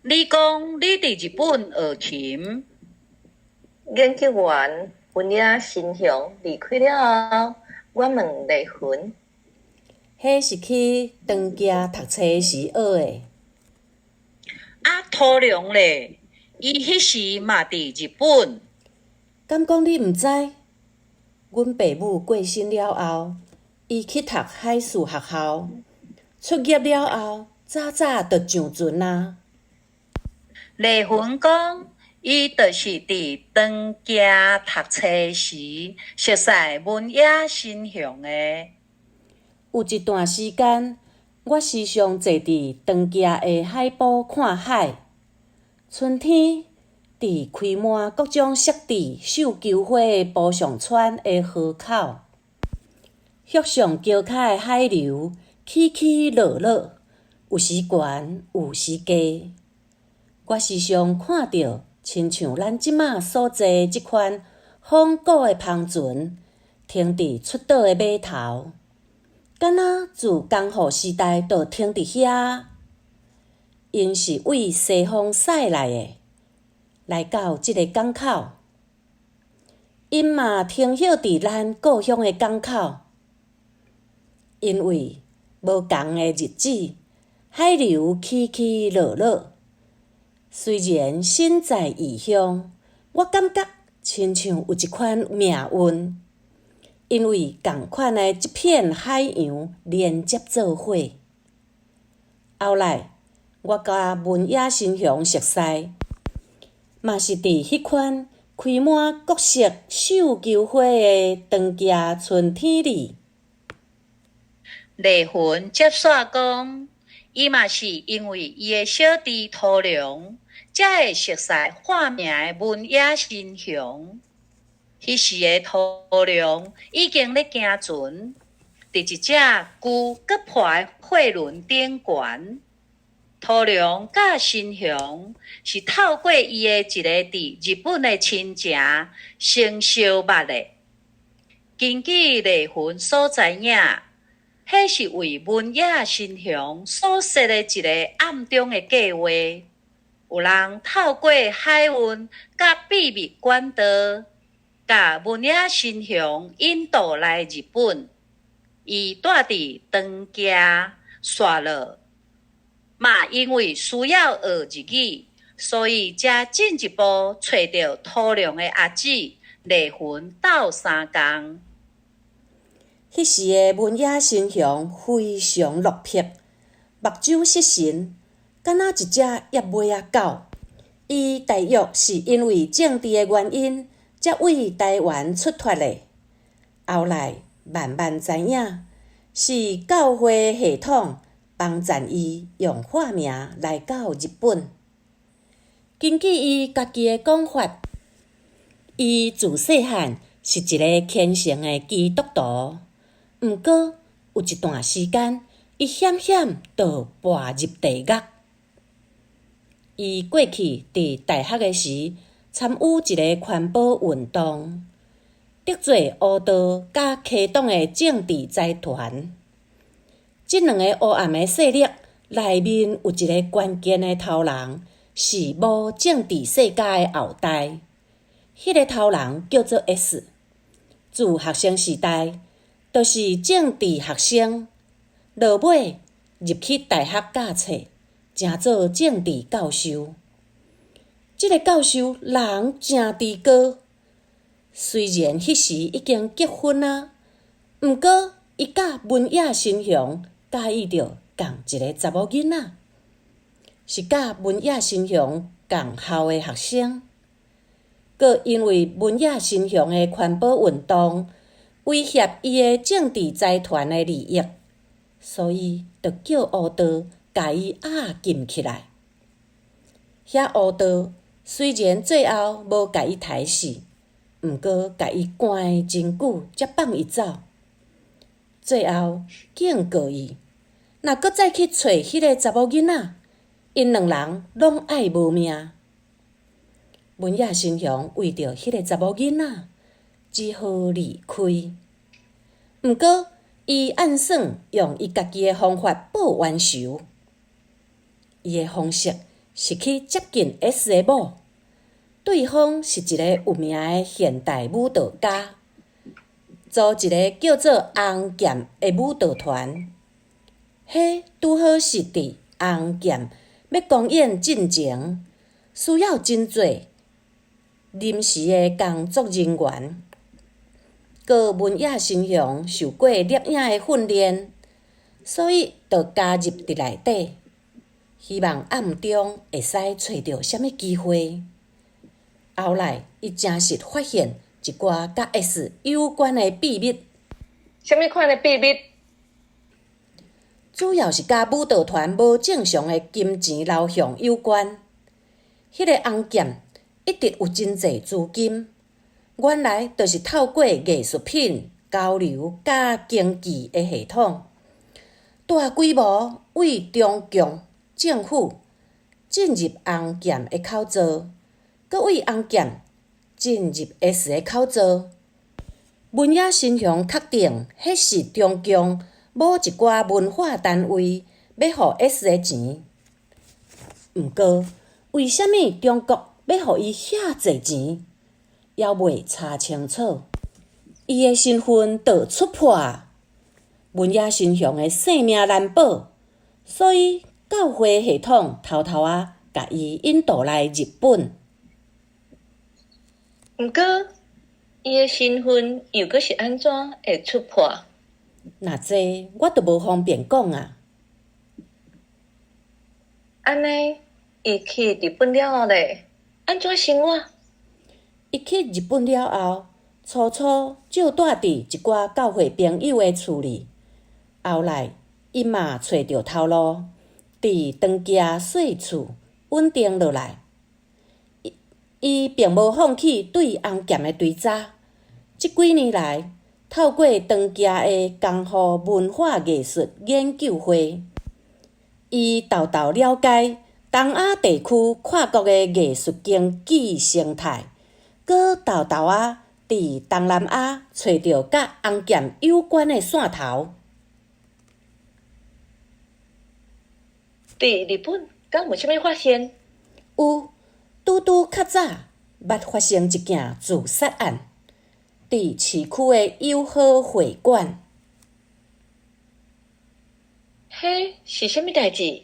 你讲你伫日本学琴，研究员文雅新雄离开了后，我问丽云，迄是去长崎读册时学的。土良咧，伊迄时嘛伫日本。敢讲你毋知？阮爸母过身了后，伊去读海事学校，出业了后，早早就上船啊。丽云讲，伊就是伫长崎读册时熟悉文雅新雄的。有一段时间，我时常坐伫长崎的海埔看海。春天，伫开满各种色地绣球花的浦上川的河口，幅上高卡的海流起起落落，有时悬，有时低。我时常看到，亲像咱即马所坐即款仿古的篷船，停伫出岛的码头，敢若自江户时代就停伫遐。因是为西方驶来的，来到即个港口，因嘛停歇伫咱故乡的港口。因为无同的日子，海流起起落落。虽然身在异乡，我感觉亲像有一款命运，因为同款的即片海洋连接做伙。后来，我甲文雅新雄熟悉，嘛是伫迄款开满各色绣球花的长崎春天里。丽云接煞讲，伊嘛是因为伊的小弟土良，才会熟悉化名的文雅新雄。迄时的土良已经咧行船，伫一只旧割破的货轮顶悬。土良甲新雄是透过伊的一个伫日本的亲情先相捌的。根据丽云所知影，迄是为文雅新雄所设的一个暗中的计划。有人透过海运甲秘密管道，甲文雅新雄引导来日本。伊住伫长崎刷落。嘛，因为需要学日语，所以才进一步找到土良的阿姊丽云斗相共。迄时的文雅新雄非常落魄，目睭失神，敢若一只叶尾仔狗。伊大约是因为政治的原因，才为台湾出脱的。后来慢慢知影，是教会系统帮赞伊用化名来到日本。根据伊家己的讲法，伊自细汉是一个虔诚的基督徒，毋过有一段时间，伊险险就跋入地狱。伊过去伫大学的时，参与一个环保运动，得罪乌道甲溪党的政治财团。即两个黑暗的势力内面有一个关键的头人，是无政治世家的后代。迄个头人叫做 S， 自学生时代就是政治学生，落尾入去大学教册，成做政治教授。即个教授人真猪高，虽然迄时已经结婚啊，毋过伊甲文雅新雄介意着共一个查某囡仔，是甲文雅新雄共校的学生。佮因为文雅新雄的环保运动威胁伊的政治财团的利益，所以就叫乌道甲伊压禁起来。遐乌道虽然最后无甲伊杀死，毋过甲伊关真久，才放伊走。最后警告伊，若搁再去找迄个查某囡仔，因两人拢爱无命。文雅新雄为着迄个查某囡仔，只好离开。毋过，伊暗算用伊家己的方法报冤仇。伊的方式是去接近 S 的某，对方是一个有名的现代舞蹈家，组一个叫做红剑的舞蹈团。迄拄好是伫红剑要公演进前，需要真侪临时的工作人员。佮文雅新雄受过摄影的训练，所以就加入伫内底，希望暗中会使找到啥物机会。后来，伊真实发现一寡甲 S 有关的秘密。啥物款的秘密？主要是甲舞蹈团无正常的金钱流向有关。迄个红剑一直有真侪资金。原来就是透过艺术品交流甲经济的系统，大规模为中共政府进入红剑的口座，佮为红剑进入 S 的口座。文雅新雄确定，迄是中共某一寡文化单位要互 S 的钱。毋过，为虾米中国要互伊遐侪钱？还未查清楚，伊的身份就出破。文雅新雄的性命难保，所以教会系统偷偷甲伊引导来日本。毋过，伊的身份又阁是安怎会出破？那这我就无方便讲啊。安尼，伊去日本了后咧，安怎生活？伊去日本了后，初初就住伫一寡教会朋友的厝里。后来，伊嘛找着头路，伫长家细厝稳定落来。伊并无放弃对红剑的追查。即几年来，透过长家的江户文化艺术研究会，伊豆豆了解东亚地区跨国的艺术经济生态。佮豆豆伫东南亚找到甲红剑有关的线头。伫日本，敢有啥物发现？有，拄较早捌发生一件自杀案，伫市区的友好会馆。迄是啥物代志？